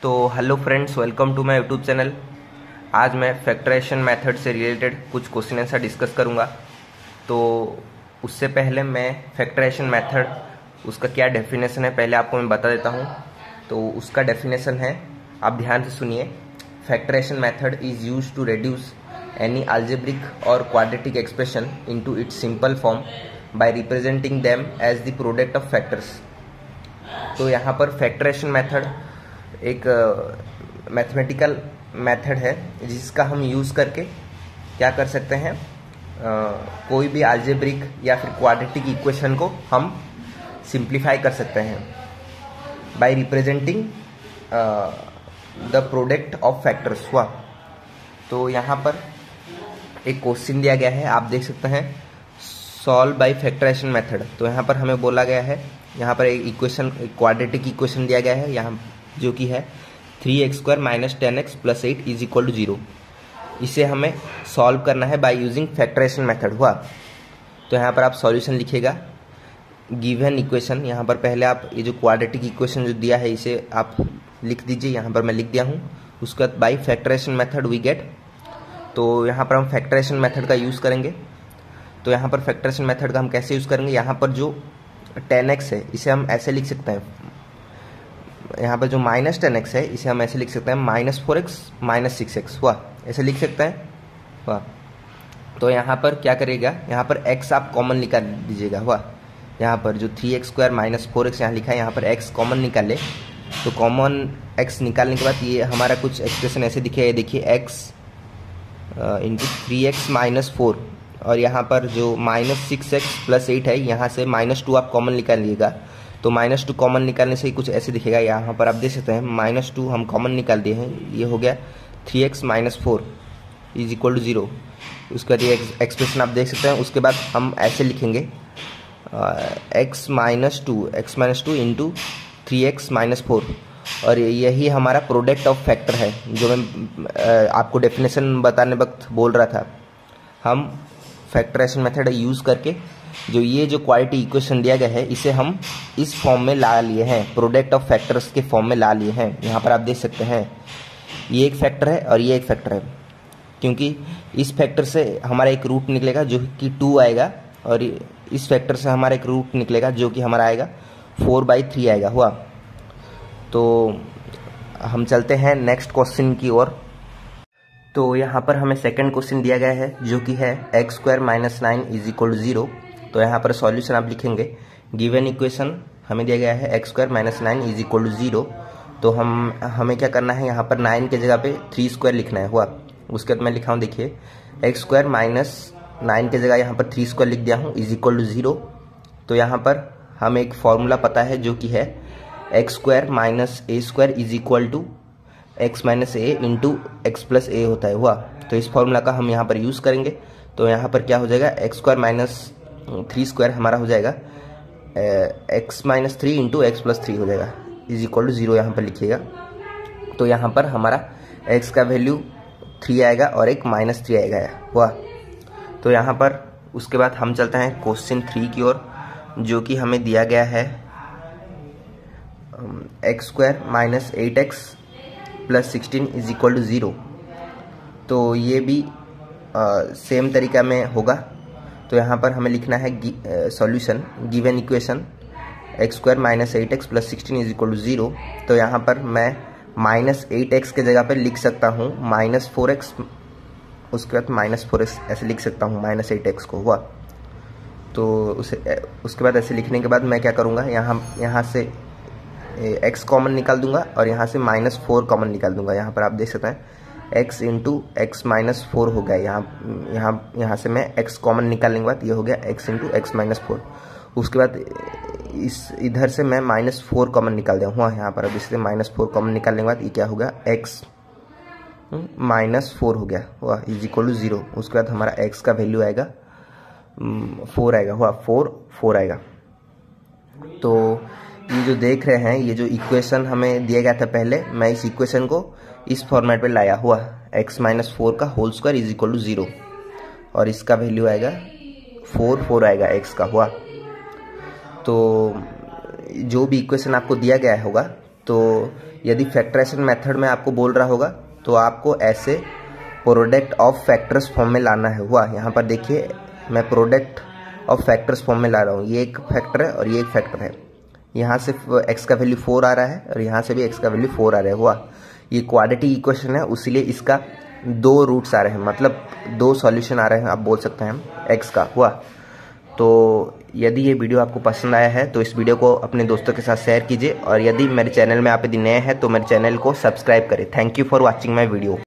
तो hello friends, welcome to my YouTube channel. आज मैं फैक्टराइजेशन मेथड से रिलेटेड कुछ क्वेश्चन आंसर डिस्कस करूंगा। तो उससे पहले मैं फैक्टराइजेशन मेथड उसका क्या डेफिनेशन है पहले आपको मैं बता देता हूं। तो उसका डेफिनेशन है, आप ध्यान से सुनिए। Factorization method is used to reduce any algebraic और quadratic expression into its simple form by representing them as the product of factors. तो यहाँ पर फैक्टराइजेशन मेथड एक मैथमेटिकल मेथड है जिसका हम यूज़ करके क्या कर सकते हैं, कोई भी अलजेब्रिक या फिर क्वाड्रेटिक इक्वेशन को हम सिंप्लीफाई कर सकते हैं by representing the product of factors हुआ। तो यहाँ पर एक क्वेश्चन दिया गया है, आप देख सकते हैं, सॉल्व बाय फैक्टराइजेशन मेथड। तो यहाँ पर हमें बोला गया है, यहाँ पर एक इक्वेशन, क्वाड्रेटिक इक्वेशन दिया गया है यहाँ, जो कि है 3x² - 10x + 8 = 0। इसे हमें सॉल्व करना है बाय यूजिंग फैक्टराइजेशन मेथड हुआ। तो यहाँ पर आप सॉल्यूशन लिखिएगा, गिवन इक्वेशन। यहाँ पर पहले आप ये जो क्वाड्रेटिक इक्वेशन जो दिया है इसे आप लिख दीजिए, यहाँ पर मैं लिख दिया हूँ। उसके बाद by factorization method we get. तो यहाँ पर हम फैक्टराइजेशन मेथड का यूज़ करेंगे। तो यहाँ पर फैक्टराइजेशन मेथड का हम कैसे यूज़ करेंगे, यहाँ पर जो 10x है इसे हम ऐसे लिख सकते हैं, यहाँ पर जो -10x है इसे हम ऐसे लिख सकते हैं -4x - 6x हुआ, ऐसे लिख सकते हैं हुआ। तो यहाँ पर क्या करेगा, यहाँ पर x आप कॉमन निकाल दीजिएगा हुआ। यहाँ पर जो 3x² - 4x यहाँ लिखा है, यहाँ पर x कॉमन निकाल ले। तो कॉमन x निकालने के बाद ये हमारा कुछ एक्सप्रेशन ऐसे दिखेगा, देखिए x × 3x - 4, और यहाँ पर जो -6x + 8 है, यहाँ से -2 आप कॉमन निकालिएगा। तो -2 कॉमन निकालने से ही कुछ ऐसे दिखेगा। यहाँ पर आप देख सकते हैं -2 हम कॉमन निकाल दिए हैं, ये हो गया 3x - 4 = 0। उसके बाद ये एक्सप्रेशन आप देख सकते हैं। उसके बाद हम ऐसे लिखेंगे x - 2 × 3x - 4, और यही हमारा प्रोडक्ट ऑफ फैक्टर है, जो मैं आपको डेफिनेशन बताने वक्त बोल रहा था। हम फैक्टराइजेशन मेथड यूज़ करके जो ये जो क्वाड्रेटिक इक्वेशन दिया गया है इसे हम इस फॉर्म में ला लिए हैं, प्रोडक्ट ऑफ फैक्टर्स के फॉर्म में ला लिए हैं। यहाँ पर आप देख सकते हैं ये एक फैक्टर है और ये एक फैक्टर है, क्योंकि इस फैक्टर से हमारा एक रूट निकलेगा जो कि 2 आएगा, और इस फैक्टर से हमारा एक रूट निकलेगा जो कि हमारा आएगा 4/3 आएगा हुआ। तो हम चलते हैं नेक्स्ट क्वेश्चन की ओर। तो यहाँ पर हमें सेकंड क्वेश्चन दिया गया है जो कि है x² - 9 = 0। तो यहाँ पर सॉल्यूशन आप लिखेंगे, गिवन इक्वेशन हमें दिया गया है x² - 9 = 0। तो हमें क्या करना है, यहाँ पर 9 के जगह पे 3² लिखना है हुआ। उसके बाद मैं लिखा हूँ, देखिए x² - 9 के जगह यहाँ पर 3² लिख दिया हूँ = 0। तो यहाँ पर हमें एक फॉर्मूला पता है जो कि है x² - a² = x - a × x + a होता है हुआ। तो इस फॉर्मूला का हम यहाँ पर यूज़ करेंगे। तो यहाँ पर क्या हो जाएगा, x² - 3² हमारा हो जाएगा x - 3 × x + 3 हो जाएगा = 0, यहाँ पर लिखिएगा। तो यहाँ पर हमारा x का वैल्यू 3 आएगा और एक -3 आएगा हुआ। तो यहाँ पर उसके बाद हम चलते हैं क्वेश्चन 3 की ओर, जो कि हमें दिया गया है x² - 8x + 16 = 0। तो ये भी सेम तरीका में होगा। तो यहाँ पर हमें लिखना है solution, given equation x² - 8x + 16 = 0। तो यहाँ पर मैं -8x के जगह पे लिख सकता हूँ -4x, उसके बाद -4x ऐसे लिख सकता हूँ -8x को हुआ। तो उसके बाद ऐसे लिखने के बाद मैं क्या करूँगा, यहाँ से x कॉमन निकाल दूंगा और यहाँ से -4 कॉमन निकाल दूंगा। यहाँ पर आप देख सकते हैं x × x - 4 हो गया। यहाँ से मैं x कॉमन निकालने के बाद ये हो गया x × x - 4। उसके बाद इधर से मैं -4 कॉमन निकाल दिया हुआ यहाँ पर। अब इससे -4 कॉमन निकालने के बाद ये क्या हो गया, x - 4 हो गया हुआ = 0। उसके बाद हमारा x का वैल्यू आएगा 4 आएगा हुआ, 4 आएगा। तो ये जो देख रहे हैं, ये जो इक्वेशन हमें दिया गया था पहले, मैं इस इक्वेशन को इस फॉर्मेट पे लाया हुआ, x - 4 का होल स्क्वायर = 0, और इसका वैल्यू आएगा 4 आएगा x का हुआ। तो जो भी इक्वेशन आपको दिया गया होगा, तो यदि फैक्टराइजेशन मेथड में आपको बोल रहा होगा तो आपको ऐसे प्रोडक्ट ऑफ फैक्टर्स फॉर्म में लाना है। हुआ, यहाँ पर देखिए मैं प्रोडक्ट ऑफ फैक्टर्स फॉर्म में ला रहा हूँ। ये एक फैक्टर है और ये एक फैक्टर है। यहाँ से x का वैल्यू 4 आ रहा है और यहाँ से भी x का वैल्यू 4 आ रहा है। हुआ, ये क्वाड्रेटिक इक्वेशन है, उसीलिए इसका 2 रूट्स आ रहे हैं, मतलब 2 सॉल्यूशन आ रहे हैं, आप बोल सकते हैं x का। हुआ, तो यदि ये वीडियो आपको पसंद आया है तो इस वीडियो को अपने दोस्तों के साथ शेयर कीजिए, और यदि मेरे चैनल में आप यदि नए हैं तो मेरे चैनल को सब्सक्राइब करें। Thank you for watching my video.